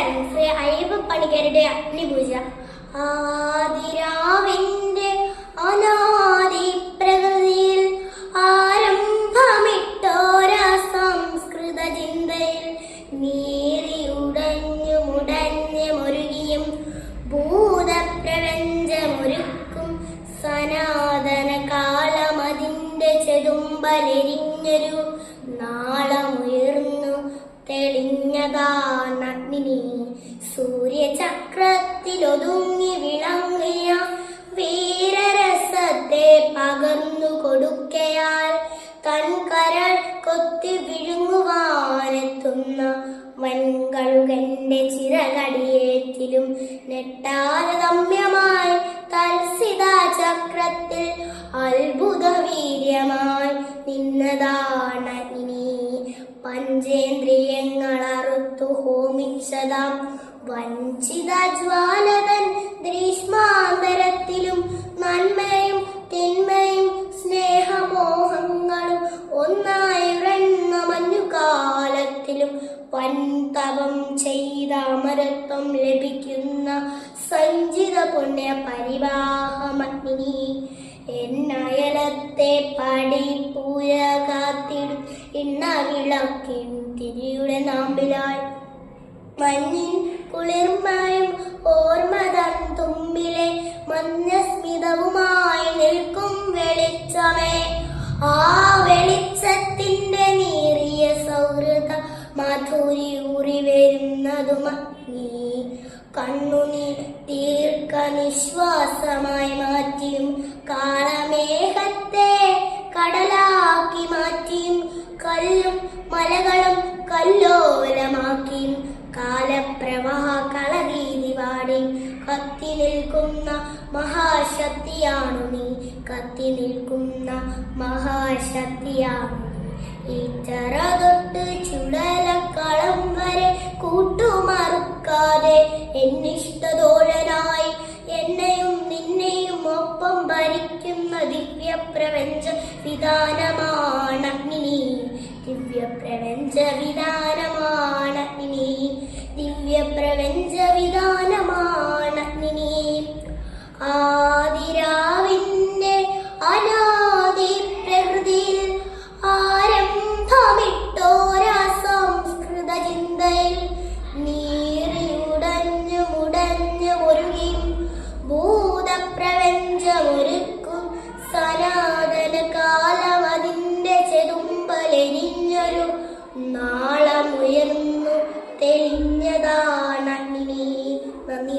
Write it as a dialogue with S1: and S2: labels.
S1: നമസ്കാരം. ശ്രീ അയ്യപ്പ പണിക്കരുടെ അഗ്നിപൂജ. ആദിരാവിന്റെ അനാദി പ്രകൃതിയിൽ ആരംഭമിട്ടോര സംസ്കൃത ചിന്തയിൽ നീറിയുടഞ്ഞു മുടഞ്ഞു മുരുകിയും ഭൂതപ്രപഞ്ചമൊരുക്കും സനാതന കാലമതിന്റെ ചെതുമ്പലെരിഞ്ഞൊരു നാളമുയർന്നു തെളിഞ്ഞതാണഗ്നി. സൂര്യചക്രത്തിലൊതുങ്ങി വിളങ്ങിയ വീരരസത്തെ പകർന്നു കൊടുക്കയാൽ തൻ കരൾ കൊത്തി വിഴുങ്ങുവാനെത്തുന്ന വൻകഴുകന്റെ ചിറകടിയേറ്റിലും നെട്ടാതെ രമ്യമായി തൽസിതാചക്രത്തിൽ അത്ഭുത വീര്യമായി നിന്നതാണഗ്നി. പഞ്ചേന്ദ്രിയങ്ങൾ അറുത്തു ഹോമിച്ചതാം വഞ്ചിത ജ്വാലതൻ ഗ്രീഷ്മാന്തരത്തിലും നന്മയും തിന്മയും സ്നേഹമോഹങ്ങളും ഒന്നായുറന്ന മഞ്ഞുകാലത്തിലും വൻതപം ചെയ്ത അമരത്വം ലഭിക്കുന്ന സഞ്ചിത പുണ്യ പരിവാഹമഗ്നി. എന്നയലത്തെ പടിപ്പൂര കാത്തിടും ഇണ്ണ വിളക്കിൻ തിരിയുടെ നാമ്പിലായി മഞ്ഞിൻ കുളിർമയും ഓർമ്മതൻ തുമ്പിലെ മഞ്ഞസ്മിതവുമായി നിൽക്കും വെളിച്ചമേ. ആ വെളിച്ചത്തിന്റെ നീറിയ സൗഹൃദ മധുരിയൂറി വരുന്നതുമഗ്നി. കണ്ണുനീർ ദീർഘ നിശ്വാസമായി മാറ്റിയും കാളമേഘത്തെ കടലാക്കി മാറ്റിയും കല്ലും മലകളും കല്ലോലമാക്കിയും കാലപ്രവാഹ കളരീതി പാടി കത്തി നിൽക്കുന്ന മഹാശക്തിയാണു നീ. കത്തി നിൽക്കുന്ന മഹാശക്തിയാണു നീ. ഈറ്ററ തൊട്ട് ചുടലക്കളം വരെ കൂട്ടുമറുക്കാതെ എന്നിഷ്ടതോഴനായി എന്നെയും നിന്നെയും ഒപ്പം ഭരിക്കുന്ന ദിവ്യപ്രപഞ്ച വിധാനമാണഗ്നി. ദിവ്യപ്രപഞ്ച വിധാനമാണഗ്നി. ദിവ്യപ്രപഞ്ച വിധാനമാണഗ്നി. ആദിരാവിന്റെ അനാദി പ്രകൃതിയിൽ ആരംഭമിട്ടോര സംസ്കൃത ചിന്തയിൽ നീറിയുടഞ്ഞു മുടഞ്ഞു മുരുകിയും ഭൂതപ്രപഞ്ചമൊരുക്കും സനാതന കാലമതിന്റെ ചെതുമ്പലെരിഞ്ഞൊരു നാളമുയർന്നു തെളിഞ്ഞതാണഗ്നി. നന്ദി.